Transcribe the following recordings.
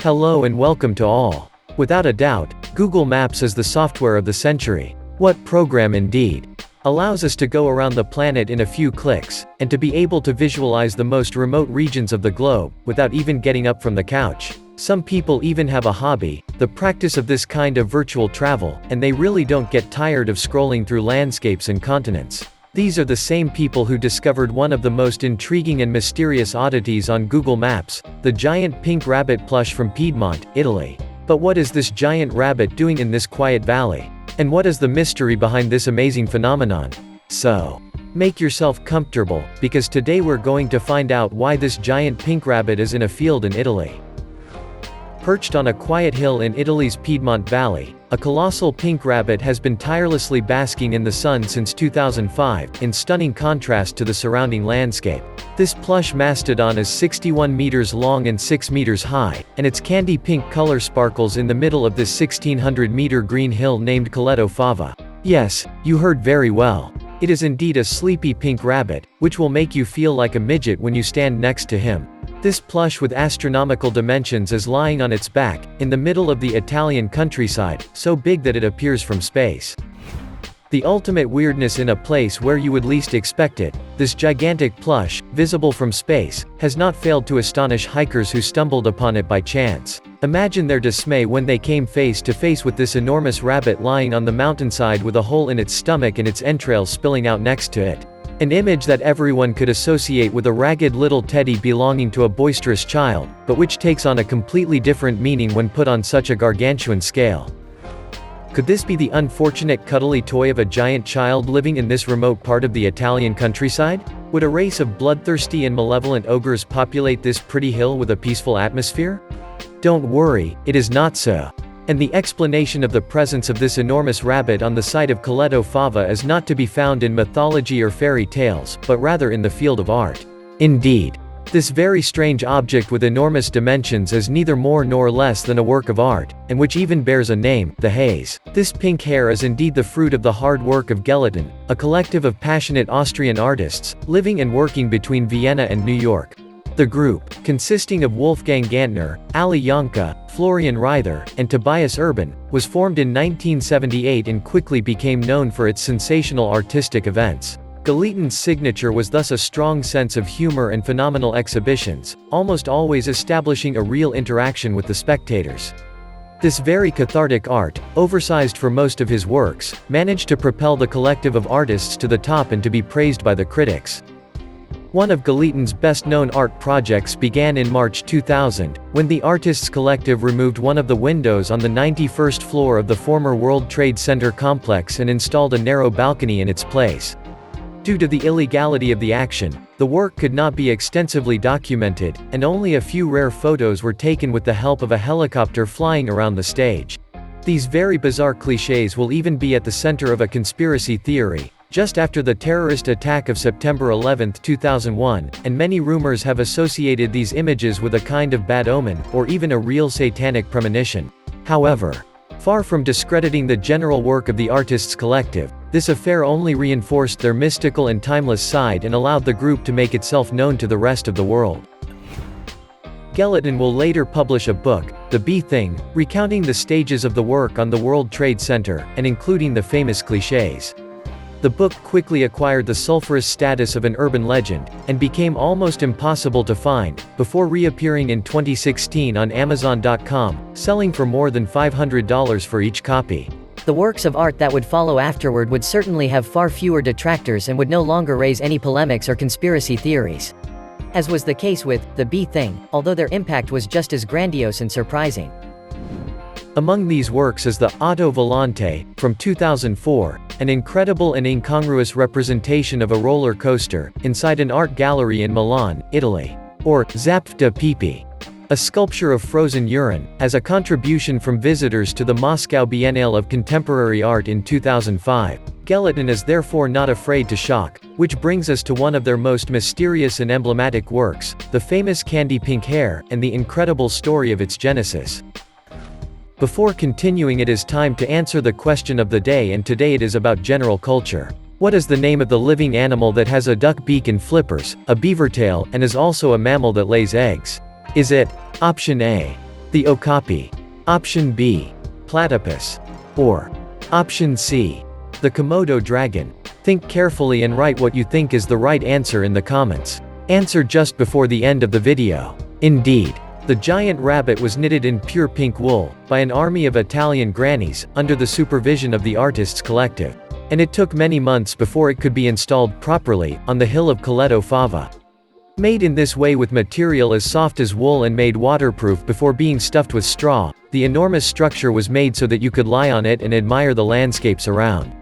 Hello and welcome to all. Without a doubt, Google Maps is the software of the century. What program indeed! Allows us to go around the planet in a few clicks, and to be able to visualize the most remote regions of the globe, without even getting up from the couch. Some people even have a hobby, the practice of this kind of virtual travel, and they really don't get tired of scrolling through landscapes and continents. These are the same people who discovered one of the most intriguing and mysterious oddities on Google Maps, the giant pink rabbit plush from Piedmont, Italy. But what is this giant rabbit doing in this quiet valley? And what is the mystery behind this amazing phenomenon? So, make yourself comfortable, because today we're going to find out why this giant pink rabbit is in a field in Italy. Perched on a quiet hill in Italy's Piedmont Valley, a colossal pink rabbit has been tirelessly basking in the sun since 2005, in stunning contrast to the surrounding landscape. This plush mastodon is 61 meters long and 6 meters high, and its candy pink color sparkles in the middle of this 1600-meter green hill named Coleto Fava. Yes, you heard very well. It is indeed a sleepy pink rabbit, which will make you feel like a midget when you stand next to him. This plush with astronomical dimensions is lying on its back, in the middle of the Italian countryside, so big that it appears from space. The ultimate weirdness in a place where you would least expect it, this gigantic plush, visible from space, has not failed to astonish hikers who stumbled upon it by chance. Imagine their dismay when they came face to face with this enormous rabbit lying on the mountainside with a hole in its stomach and its entrails spilling out next to it. An image that everyone could associate with a ragged little teddy belonging to a boisterous child, but which takes on a completely different meaning when put on such a gargantuan scale. Could this be the unfortunate cuddly toy of a giant child living in this remote part of the Italian countryside? Would a race of bloodthirsty and malevolent ogres populate this pretty hill with a peaceful atmosphere? Don't worry, it is not so. And the explanation of the presence of this enormous rabbit on the site of Coleto Fava is not to be found in mythology or fairy tales, but rather in the field of art. Indeed. This very strange object with enormous dimensions is neither more nor less than a work of art, and which even bears a name, the Haze. This pink hair is indeed the fruit of the hard work of Gelatin, a collective of passionate Austrian artists, living and working between Vienna and New York. The group, consisting of Wolfgang Gantner, Ali Janka, Florian Reither, and Tobias Urban, was formed in 1978 and quickly became known for its sensational artistic events. Gelatin's signature was thus a strong sense of humor and phenomenal exhibitions, almost always establishing a real interaction with the spectators. This very cathartic art, oversized for most of his works, managed to propel the collective of artists to the top and to be praised by the critics. One of Gelatin's best-known art projects began in March 2000, when the Artists Collective removed one of the windows on the 91st floor of the former World Trade Center complex and installed a narrow balcony in its place. Due to the illegality of the action, the work could not be extensively documented, and only a few rare photos were taken with the help of a helicopter flying around the stage. These very bizarre clichés will even be at the center of a conspiracy theory, just after the terrorist attack of September 11, 2001, and many rumors have associated these images with a kind of bad omen, or even a real satanic premonition. However, far from discrediting the general work of the Artists Collective, this affair only reinforced their mystical and timeless side and allowed the group to make itself known to the rest of the world. Gelatin will later publish a book, The Bee Thing, recounting the stages of the work on the World Trade Center, and including the famous clichés. The book quickly acquired the sulphurous status of an urban legend, and became almost impossible to find, before reappearing in 2016 on Amazon.com, selling for more than $500 for each copy. The works of art that would follow afterward would certainly have far fewer detractors and would no longer raise any polemics or conspiracy theories. As was the case with The Bee Thing, although their impact was just as grandiose and surprising. Among these works is the Otto Volante, from 2004, an incredible and incongruous representation of a roller coaster, inside an art gallery in Milan, Italy. Or, Zapf da Pipi, a sculpture of frozen urine, as a contribution from visitors to the Moscow Biennale of Contemporary Art in 2005. Gelatin is therefore not afraid to shock, which brings us to one of their most mysterious and emblematic works, the famous candy pink hair, and the incredible story of its genesis. Before continuing, it is time to answer the question of the day, and today it is about general culture. What is the name of the living animal that has a duck beak and flippers, a beaver tail, and is also a mammal that lays eggs? Is it Option A, The okapi. Option B. Platypus. Or Option C. The Komodo dragon. Think carefully and write what you think is the right answer in the comments. Answer just before the end of the video. Indeed, the giant rabbit was knitted in pure pink wool, by an army of Italian grannies, under the supervision of the artists collective. And it took many months before it could be installed properly, on the hill of Coleto Fava. Made in this way with material as soft as wool and made waterproof before being stuffed with straw, the enormous structure was made so that you could lie on it and admire the landscapes around.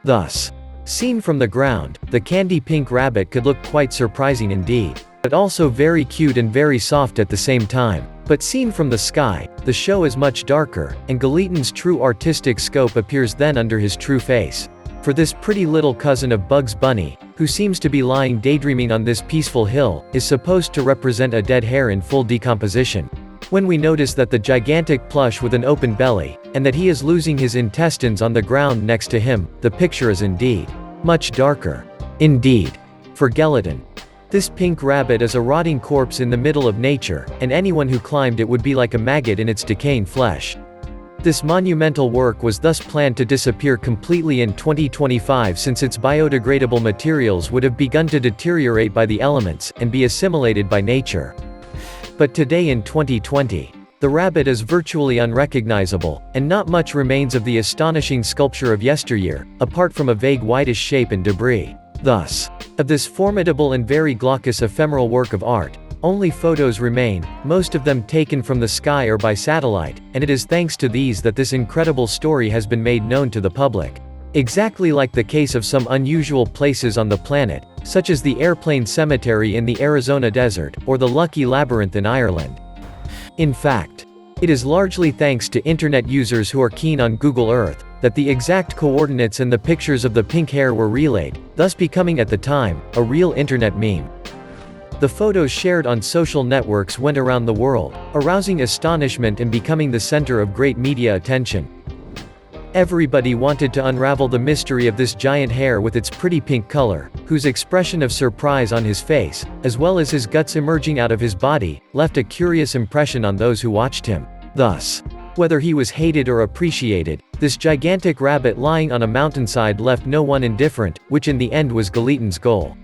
Thus, seen from the ground, the candy pink rabbit could look quite surprising indeed, but also very cute and very soft at the same time. But seen from the sky, the show is much darker, and Gallatin's true artistic scope appears then under his true face. For this pretty little cousin of Bugs Bunny, who seems to be lying daydreaming on this peaceful hill, is supposed to represent a dead hare in full decomposition. When we notice that the gigantic plush with an open belly, and that he is losing his intestines on the ground next to him, the picture is indeed much darker. Indeed. For Gallatin, this pink rabbit is a rotting corpse in the middle of nature, and anyone who climbed it would be like a maggot in its decaying flesh. This monumental work was thus planned to disappear completely in 2025 since its biodegradable materials would have begun to deteriorate by the elements, and be assimilated by nature. But today in 2020, the rabbit is virtually unrecognizable, and not much remains of the astonishing sculpture of yesteryear, apart from a vague whitish shape and debris. Thus, of this formidable and very glaucous ephemeral work of art, only photos remain, most of them taken from the sky or by satellite, and it is thanks to these that this incredible story has been made known to the public. Exactly like the case of some unusual places on the planet, such as the Airplane Cemetery in the Arizona desert, or the Lucky Labyrinth in Ireland. In fact, it is largely thanks to internet users who are keen on Google Earth, that the exact coordinates and the pictures of the pink hare were relayed, thus becoming at the time, a real internet meme. The photos shared on social networks went around the world, arousing astonishment and becoming the center of great media attention. Everybody wanted to unravel the mystery of this giant hare with its pretty pink color, whose expression of surprise on his face, as well as his guts emerging out of his body, left a curious impression on those who watched him. Thus, whether he was hated or appreciated, this gigantic rabbit lying on a mountainside left no one indifferent, which in the end was Gallatin's goal.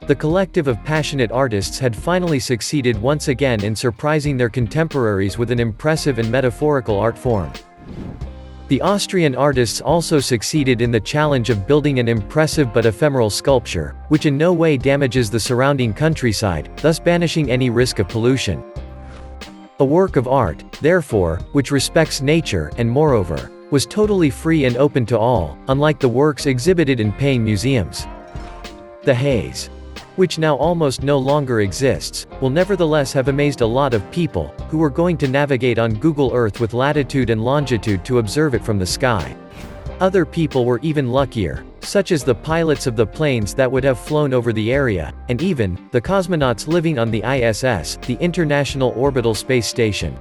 The collective of passionate artists had finally succeeded once again in surprising their contemporaries with an impressive and metaphorical art form. The Austrian artists also succeeded in the challenge of building an impressive but ephemeral sculpture, which in no way damages the surrounding countryside, thus banishing any risk of pollution. A work of art, therefore, which respects nature, and moreover, was totally free and open to all, unlike the works exhibited in paying museums. The haze, which now almost no longer exists, will nevertheless have amazed a lot of people, who were going to navigate on Google Earth with latitude and longitude to observe it from the sky. Other people were even luckier, such as the pilots of the planes that would have flown over the area, and even, the cosmonauts living on the ISS, the International Orbital Space Station.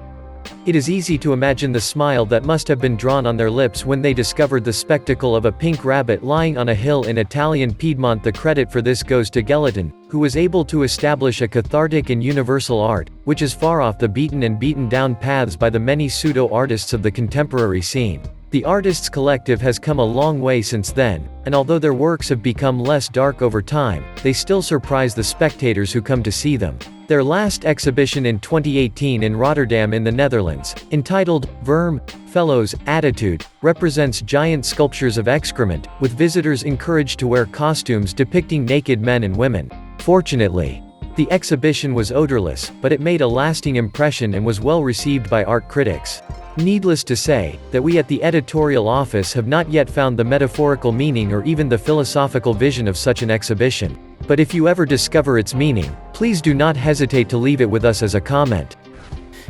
It is easy to imagine the smile that must have been drawn on their lips when they discovered the spectacle of a pink rabbit lying on a hill in Italian Piedmont. The credit for this goes to Gallatin, who was able to establish a cathartic and universal art, which is far off the beaten and beaten-down paths by the many pseudo-artists of the contemporary scene. The artists' collective has come a long way since then, and although their works have become less dark over time, they still surprise the spectators who come to see them. Their last exhibition in 2018 in Rotterdam in the Netherlands, entitled Verm, Fellows, Attitude, represents giant sculptures of excrement, with visitors encouraged to wear costumes depicting naked men and women. Fortunately, the exhibition was odorless, but it made a lasting impression and was well received by art critics. Needless to say, that we at the editorial office have not yet found the metaphorical meaning or even the philosophical vision of such an exhibition. But if you ever discover its meaning, please do not hesitate to leave it with us as a comment.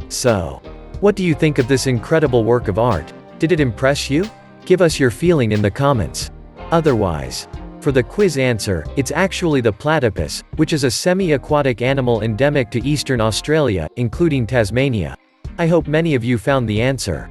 So, what do you think of this incredible work of art? Did it impress you? Give us your feeling in the comments. Otherwise, for the quiz answer, it's actually the platypus, which is a semi-aquatic animal endemic to eastern Australia, including Tasmania. I hope many of you found the answer.